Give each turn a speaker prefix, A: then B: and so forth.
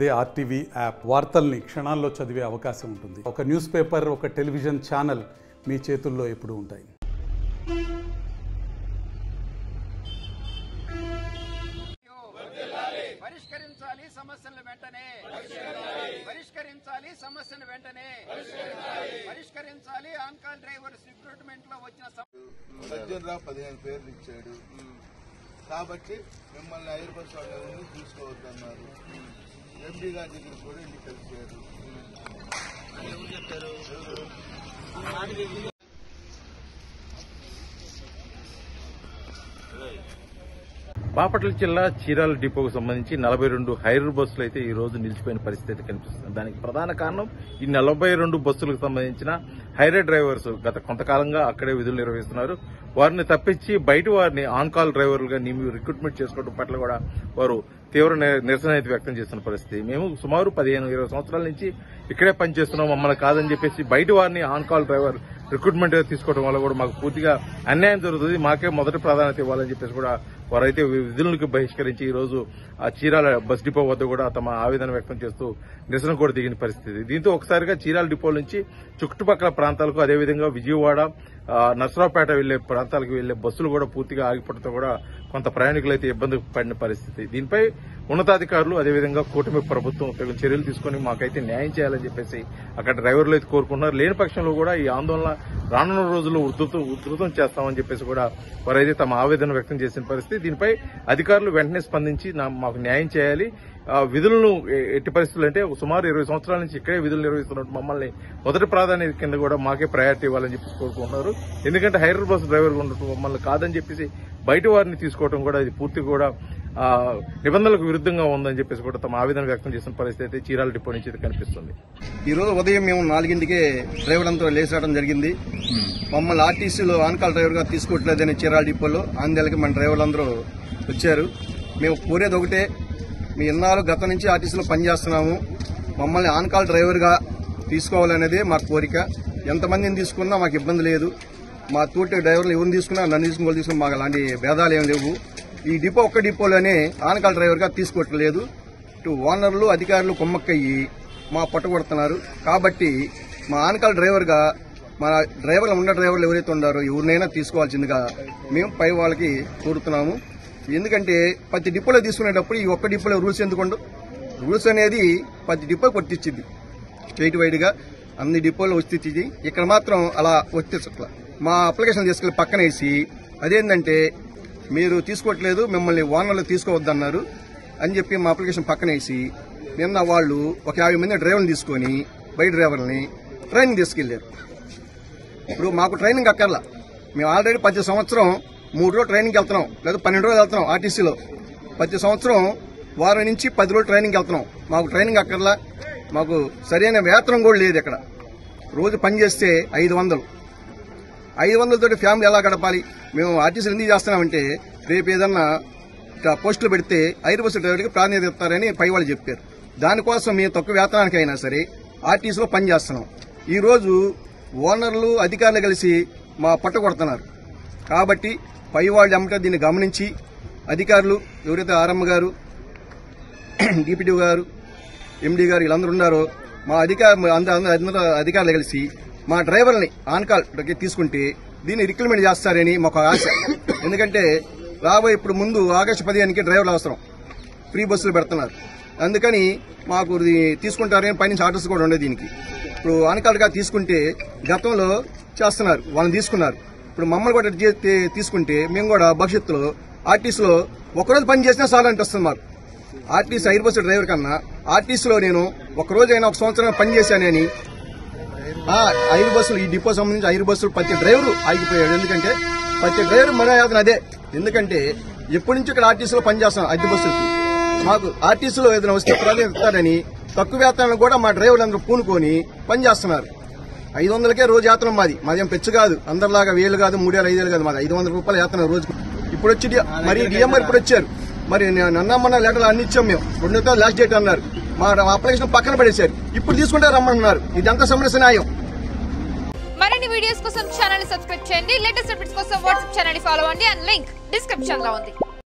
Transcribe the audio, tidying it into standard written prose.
A: అదే RTV app వార్తల్ని క్షణాల్లో చదివే అవకాశం ఉంటుంది. ఒక న్యూస్ పేపర్, ఒక టెలివిజన్ ఛానల్ మీ చేతుల్లో ఎప్పుడూ ఉంటాయి.
B: పరిష్కరించాలి సమస్యలను వెంటనే, పరిష్కరించాలి సమస్యను వెంటనే, పరిష్కరించాలి ఆన్కాల్ డ్రైవర్స్ రిక్రూట్మెంట్ లో వచ్చిన
C: సజ్జనరావు 15 పేర్లు ఇచ్చాడు కాబట్టి మిమ్మల్ని ఎయిర్ బస్ వాళ్ళని తీసుకోవద్దన్నారు. ఎంపీ గారి దగ్గర కూడా వెళ్ళి కలిశారు.
D: బాపట్ల జిల్లా చీరాల డిపోకు సంబంధించి 42 హైర్ బస్సులు అయితే ఈ రోజు నిలిచిపోయిన పరిస్థితి కనిపిస్తుంది. దానికి ప్రధాన కారణం ఈ 42 బస్సులకు సంబంధించిన హైరే డ్రైవర్స్ గత కొంతకాలంగా అక్కడే విధులు నిర్వహిస్తున్నారు. వారిని తప్పించి బయట వారిని ఆన్ కాల్ డ్రైవర్లుగా రిక్రూట్మెంట్ చేసుకోవడం పట్ల కూడా వారు తీవ్ర నిరసన అయితే వ్యక్తం చేస్తున్న పరిస్థితి. మేము సుమారు 15-20 సంవత్సరాల నుంచి ఇక్కడే పనిచేస్తున్నాం, మమ్మల్ని కాదని చెప్పేసి బయట వారిని ఆన్ కాల్ డ్రైవర్ రిక్రూట్మెంట్ తీసుకోవడం వల్ల కూడా మాకు పూర్తిగా అన్యాయం జరుగుతుంది, మాకే మొదటి ప్రాధాన్యత ఇవ్వాలని చెప్పేసి కూడా వారైతే విధులకు బహిష్కరించి ఈ రోజు ఆ చీరాల బస్ డిపో వద్ద కూడా తమ ఆవేదన వ్యక్తం చేస్తూ నిరసన కూడా దిగిన పరిస్థితి. దీంతో ఒకసారిగా చీరాల డిపో నుంచి చుట్టుపక్కల ప్రాంతాలకు, అదేవిధంగా విజయవాడ, నర్సరావుపేట వెళ్లే ప్రాంతాలకు వెళ్లే బస్సులు కూడా పూర్తిగా ఆగిపోవడంతో కూడా కొంత ప్రయాణికులు అయితే ఇబ్బంది పడిన పరిస్థితి. దీనిపై ఉన్నతాధికారులు, అదేవిధంగా కూటమి ప్రభుత్వం తగిన చర్యలు తీసుకుని మాకైతే న్యాయం చేయాలని చెప్పేసి అక్కడ డ్రైవర్లు అయితే కోరుకుంటున్నారు. లేని పక్షంలో కూడా ఈ ఆందోళన రానున్న రోజుల్లో ఉధృతం చేస్తామని చెప్పేసి కూడా వారైతే తమ ఆవేదన వ్యక్తం చేసిన పరిస్థితి. దీనిపై అధికారులు వెంటనే స్పందించి మాకు న్యాయం చేయాలి, విధులను ఎట్టి పరిస్థితులు అంటే సుమారు 20 సంవత్సరాల నుంచి ఇక్కడే విధులు నిర్వహిస్తున్నట్టు మమ్మల్ని మొదటి ప్రాధాన్యత కింద కూడా మాకే ప్రయారిటీ ఇవ్వాలని చెప్పేసి కోరుకుంటున్నారు. ఎందుకంటే హైర్ బస్ డ్రైవర్ ఉన్నట్టు మమ్మల్ని కాదని చెప్పేసి బయట వారిని తీసుకోవడం కూడా ఇది పూర్తి కూడా నిబంధనలకు విరుద్ధంగా ఉందని చెప్పేసి కూడా తమ ఆవేదన వ్యక్తం చేసిన పరిస్థితి అయితే చీరాల డిపో నుంచి కనిపిస్తుంది.
E: ఈ రోజు ఉదయం మేము 4ంటికే డ్రైవర్లంతా లేచడం జరిగింది. మమ్మల్ని ఆర్టీసీలో ఆన్కాల్ డ్రైవర్ గా తీసుకోవట్లేదని చీరాల డిపోలో ఆందోళనకి మన డ్రైవర్లందరూ వచ్చారు. మేము కోరేది ఒకటే, మీ ఇన్నాళ్ళు గత నుంచి ఆర్టీసీలో పనిచేస్తున్నాము, మమ్మల్ని ఆన్కాల్ డ్రైవర్ గా తీసుకోవాలనేదే మా కోరిక. ఎంతమందిని తీసుకున్నా మాకు ఇబ్బంది లేదు. మా తోటి డ్రైవర్లు ఎవరిని తీసుకున్నా, నన్ను తీసుకున్నా మాకు అలాంటి భేదాలు ఏం లేవు. ఈ డిపో ఒక్క డిపోలోనే ఆన్కాల్ డ్రైవర్ గా తీసుకోవట్లేదు. ఇటు ఓనర్లు, అధికారులు కొమ్మక్కయ్యి మా పట్టుకొడుతున్నారు. కాబట్టి మా ఆన్కాల్ డ్రైవర్ గా మన డ్రైవర్లు ఉన్న డ్రైవర్లు ఎవరైతే ఉన్నారో ఎవరినైనా తీసుకోవాల్సిందిగా మేము పై వాళ్ళకి కోరుతున్నాము. ఎందుకంటే ప్రతి డిపోలో తీసుకునేటప్పుడు ఈ ఒక్క డిపోలో రూల్స్ ఎందుకుండవు? రూల్స్ అనేది ప్రతి డిపో వర్తించింది, స్టేట్ వైడ్ గా అన్ని డిపోలో వర్తించింది. ఇక్కడ మాత్రం అలా వర్తించట్ల. మా అప్లికేషన్ తీసుకెళ్లి పక్కన వేసి అదేంటంటే మీరు తీసుకోవట్లేదు, మిమ్మల్ని ఓనర్లు తీసుకోవద్దన్నారు అని చెప్పి మా అప్లికేషన్ పక్కన వేసి నిన్న వాళ్ళు ఒక 50 మంది డ్రైవర్లు తీసుకొని బయట డ్రైవర్లని ట్రైనింగ్ తీసుకెళ్లారు. ఇప్పుడు మాకు ట్రైనింగ్ అక్కర్లా, మేము ఆల్రెడీ ప్రతి సంవత్సరం 3 రోజులు ట్రైనింగ్కి వెళ్తున్నాం, లేదా 12 రోజులు వెళ్తున్నాం. ఆర్టీసీలో ప్రతి సంవత్సరం వారం నుంచి 10 రోజులు ట్రైనింగ్కి వెళ్తున్నాం. మాకు ట్రైనింగ్ అక్కర్లా, మాకు సరైన వేతనం కూడా లేదు. ఇక్కడ రోజు పనిచేస్తే 500 తోటి ఫ్యామిలీ ఎలా గడపాలి? మేము ఆర్టీసీలు ఎందుకు చేస్తున్నామంటే రేపు ఏదన్నా పోస్టులు పెడితే ఐదు బస్సు డ్రైవర్కి ప్రాధాన్యత ఇస్తారని పై వాళ్ళు చెప్పారు. దానికోసం మేము తక్కువ వేతనానికి అయినా సరే ఆర్టీసీలో పనిచేస్తున్నాం. ఈ రోజు ఓనర్లు, అధికారులు కలిసి మా పట్టుకొడుతున్నారు. కాబట్టి పై వాళ్ళు ఏమంటే దీన్ని గమనించి అధికారులు ఎవరైతే ఆర్ఎం గారు, డిప్యూటీ గారు, ఎండీ గారు వీళ్ళందరూ ఉన్నారో మా అందరూ అధికారులు కలిసి మా డ్రైవర్ని ఆన్కాల్ తీసుకుంటే దీన్ని రిక్రూట్మెంట్ చేస్తారని మాకు ఆశ. ఎందుకంటే రాబోయే ఇప్పుడు ముందు ఆగస్టు 15కి డ్రైవర్లు అవసరం, ఫ్రీ బస్సులు పెడుతున్నారు. అందుకని మాకు తీసుకుంటారని పైనుంచి ఆర్డర్స్ కూడా ఉండే. దీనికి ఇప్పుడు ఆన్కాల్గా తీసుకుంటే గతంలో చేస్తున్నారు, వాళ్ళని తీసుకున్నారు. ఇప్పుడు మమ్మల్ని కూడా తీసుకుంటే మేము కూడా భవిష్యత్తులో ఆర్టీసీలో ఒకరోజు పని చేసినా చాలు అనిపిస్తుంది మాకు. ఆర్టీసీ ఐదు బస్సు డ్రైవర్ కన్నా ఆర్టీసీలో నేను ఒకరోజైనా ఒక సంవత్సరం పని చేశానని ఐదు బస్సులు, ఈ డిపో సంబంధించి 5 బస్సులు ప్రతి డ్రైవరు ఆగిపోయాడు. ఎందుకంటే ప్రతి డ్రైవర్ మనోయాతన అదే. ఎందుకంటే ఎప్పటి నుంచి ఇక్కడ ఆర్టీసీలో పనిచేస్తాం 5 బస్సులకి, మాకు ఆర్టీసీలో ఏదైనా వస్తే ప్రాధాన్యత ఇస్తారని తక్కువ వేతనాలు కూడా మా డ్రైవర్లు అందరూ పూనుకొని పనిచేస్తున్నారు. 500కే రోజు యాత్ర మాదేం పెచ్చు కాదు, అందరిలాగా 1000 కాదు, 3000, 5000 కాదు, మాది 500 రూపాయల యాత్ర రోజుకు. ఇప్పుడు వచ్చి మరి డిఎంఆర్ ఇప్పుడు వచ్చారు, మరి నన్నమ్మన్న లెటర్లు అన్ని ఇచ్చాం మేము. 2 లాస్ట్ డేట్ అన్నారు, మా అప్లికేషన్ పక్కన పడేశారు. ఇప్పుడు తీసుకుంటే రమ్మన్నారు. ఇదంతా సమస్య న్యాయం.
F: మరిన్ని వీడియోస్ కోసం ఛానల్ ని సబ్స్క్రైబ్ చేయండి. లేటెస్ట్ అప్డేట్స్ కోసం వాట్సాప్ ఛానల్ ని ఫాలో అవ్వండి. అండ్ లింక్ డిస్క్రిప్షన్ లో ఉంది.